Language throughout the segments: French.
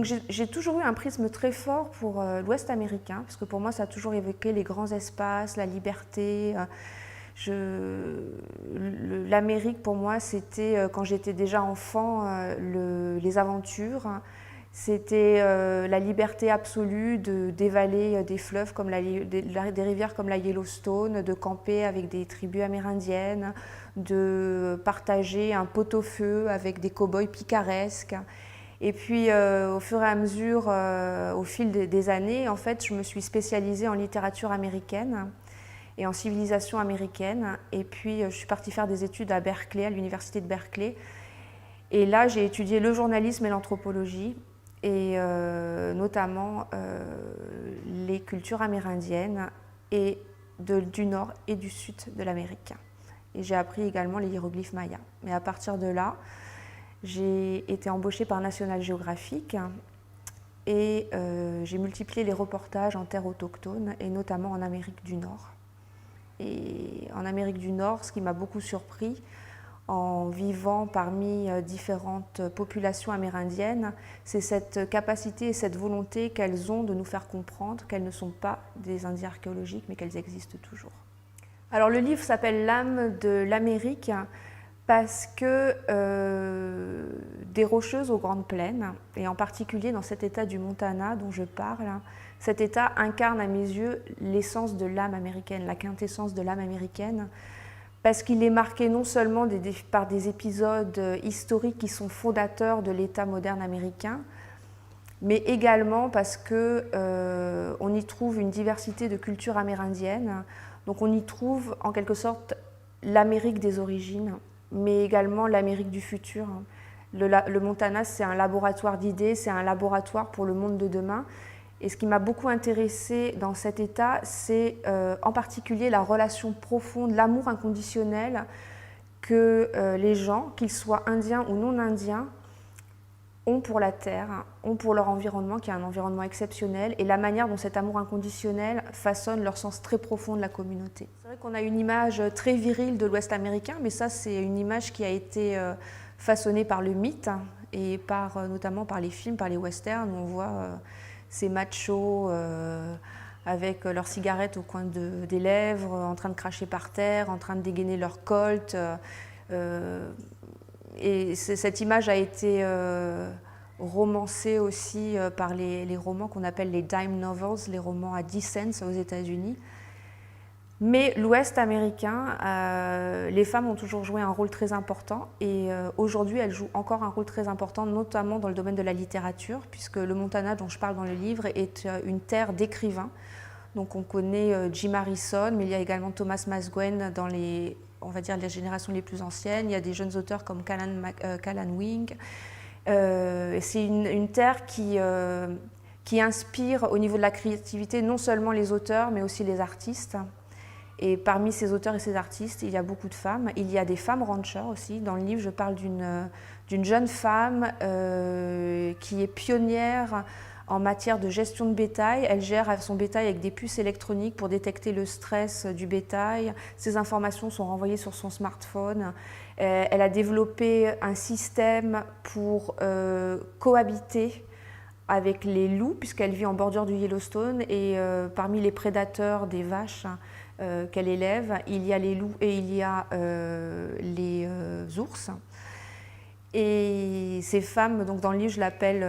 j'ai toujours eu un prisme très fort pour l'Ouest américain, parce que pour moi ça a toujours évoqué les grands espaces, la liberté. L'Amérique pour moi c'était, quand j'étais déjà enfant, les aventures. C'était la liberté absolue d'évaler des fleuves, comme des rivières comme la Yellowstone, de camper avec des tribus amérindiennes, de partager un pot-au-feu avec des cow-boys picaresques. Et puis au fur et à mesure, au fil des années, en fait, je me suis spécialisée en littérature américaine et en civilisation américaine. Et puis je suis partie faire des études à Berkeley, à l'université de Berkeley. Et là, j'ai étudié le journalisme et l'anthropologie, et notamment les cultures amérindiennes et du nord et du sud de l'Amérique. Et j'ai appris également les hiéroglyphes mayas. Mais à partir de là, j'ai été embauchée par National Geographic et j'ai multiplié les reportages en terre autochtone et notamment en Amérique du Nord. Et en Amérique du Nord, ce qui m'a beaucoup surpris en vivant parmi différentes populations amérindiennes, c'est cette capacité et cette volonté qu'elles ont de nous faire comprendre qu'elles ne sont pas des Indiens archéologiques, mais qu'elles existent toujours. Alors le livre s'appelle L'âme de l'Amérique parce que des Rocheuses aux Grandes Plaines, et en particulier dans cet état du Montana dont je parle, cet état incarne à mes yeux l'essence de l'âme américaine, la quintessence de l'âme américaine, parce qu'il est marqué non seulement par des épisodes historiques qui sont fondateurs de l'État moderne américain, mais également parce qu'on y trouve une diversité de cultures amérindiennes. Donc on y trouve en quelque sorte l'Amérique des origines, mais également l'Amérique du futur. Le Montana, c'est un laboratoire d'idées, c'est un laboratoire pour le monde de demain. Et ce qui m'a beaucoup intéressée dans cet état, c'est en particulier la relation profonde, l'amour inconditionnel que les gens, qu'ils soient indiens ou non indiens, ont pour la terre, ont pour leur environnement, qui est un environnement exceptionnel, et la manière dont cet amour inconditionnel façonne leur sens très profond de la communauté. C'est vrai qu'on a une image très virile de l'Ouest américain, mais ça c'est une image qui a été façonnée par le mythe et notamment par les films, par les westerns, où on voit ces machos avec leurs cigarettes au coin des lèvres, en train de cracher par terre, en train de dégainer leur colt. Et cette image a été romancée aussi par les romans qu'on appelle les dime novels, les romans à 10 cents aux États-Unis. Mais l'Ouest américain, les femmes ont toujours joué un rôle très important et aujourd'hui elles jouent encore un rôle très important, notamment dans le domaine de la littérature, puisque le Montana dont je parle dans le livre est une terre d'écrivains. Donc on connaît Jim Harrison, mais il y a également Thomas Masguen dans on va dire les générations les plus anciennes. Il y a des jeunes auteurs comme Callan Wing. C'est une terre qui inspire au niveau de la créativité non seulement les auteurs, mais aussi les artistes. Et parmi ces auteurs et ces artistes, il y a beaucoup de femmes. Il y a des femmes ranchers aussi. Dans le livre, je parle d'une jeune femme qui est pionnière en matière de gestion de bétail. Elle gère son bétail avec des puces électroniques pour détecter le stress du bétail. Ces informations sont renvoyées sur son smartphone. Elle a développé un système pour cohabiter avec les loups, puisqu'elle vit en bordure du Yellowstone. Et parmi les prédateurs des vaches qu'elle élève, il y a les loups et il y a les ours. Et ces femmes, donc dans le livre, je l'appelle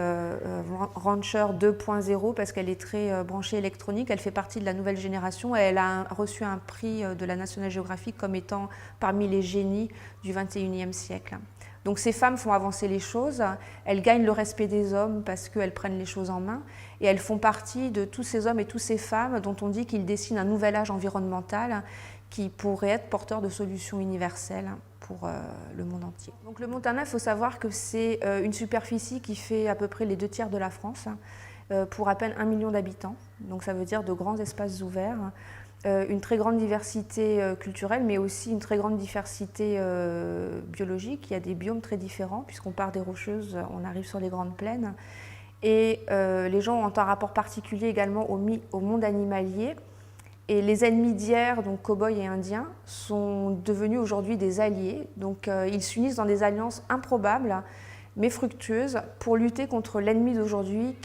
Rancher 2.0 parce qu'elle est très branchée électronique. Elle fait partie de la nouvelle génération et elle a reçu un prix de la National Geographic comme étant parmi les génies du 21e siècle. Donc ces femmes font avancer les choses, elles gagnent le respect des hommes parce qu'elles prennent les choses en main et elles font partie de tous ces hommes et toutes ces femmes dont on dit qu'ils dessinent un nouvel âge environnemental qui pourrait être porteur de solutions universelles pour le monde entier. Donc le Montana, il faut savoir que c'est une superficie qui fait à peu près les 2/3 de la France pour à peine 1 million d'habitants. Donc ça veut dire de grands espaces ouverts, une très grande diversité culturelle, mais aussi une très grande diversité biologique. Il y a des biomes très différents, puisqu'on part des Rocheuses, on arrive sur les grandes plaines. Et les gens ont un rapport particulier également au monde animalier. Et les ennemis d'hier, donc cow-boys et indiens, sont devenus aujourd'hui des alliés. Donc ils s'unissent dans des alliances improbables, mais fructueuse, pour lutter contre l'ennemi d'aujourd'hui.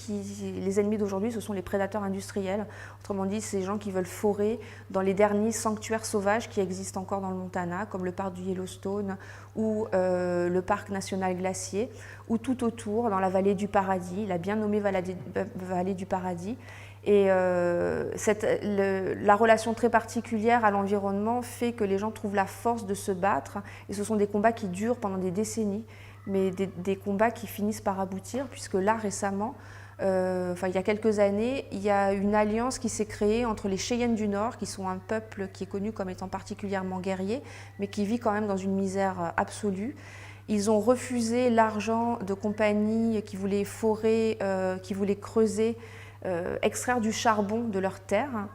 Les ennemis d'aujourd'hui, ce sont les prédateurs industriels. Autrement dit, ces gens qui veulent forer dans les derniers sanctuaires sauvages qui existent encore dans le Montana, comme le parc du Yellowstone ou le parc national glacier, ou tout autour, dans la vallée du Paradis, la bien nommée vallée du Paradis. Et la relation très particulière à l'environnement fait que les gens trouvent la force de se battre. Et ce sont des combats qui durent pendant des décennies, mais des combats qui finissent par aboutir, puisque là, récemment, il y a quelques années, il y a une alliance qui s'est créée entre les Cheyennes du Nord, qui sont un peuple qui est connu comme étant particulièrement guerrier, mais qui vit quand même dans une misère absolue. Ils ont refusé l'argent de compagnies qui voulaient forer, qui voulaient creuser, extraire du charbon de leurs terres.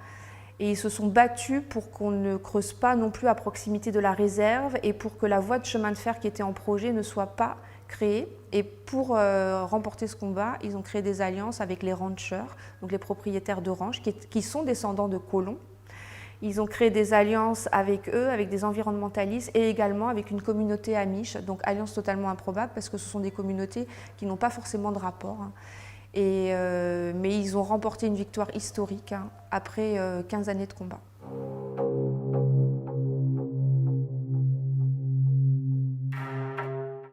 Et ils se sont battus pour qu'on ne creuse pas non plus à proximité de la réserve et pour que la voie de chemin de fer qui était en projet ne soit pas créée. Et pour remporter ce combat, ils ont créé des alliances avec les ranchers, donc les propriétaires de ranch, qui sont descendants de colons. Ils ont créé des alliances avec eux, avec des environnementalistes et également avec une communauté amish, donc alliance totalement improbable parce que ce sont des communautés qui n'ont pas forcément de rapport. Mais ils ont remporté une victoire historique après 15 années de combat.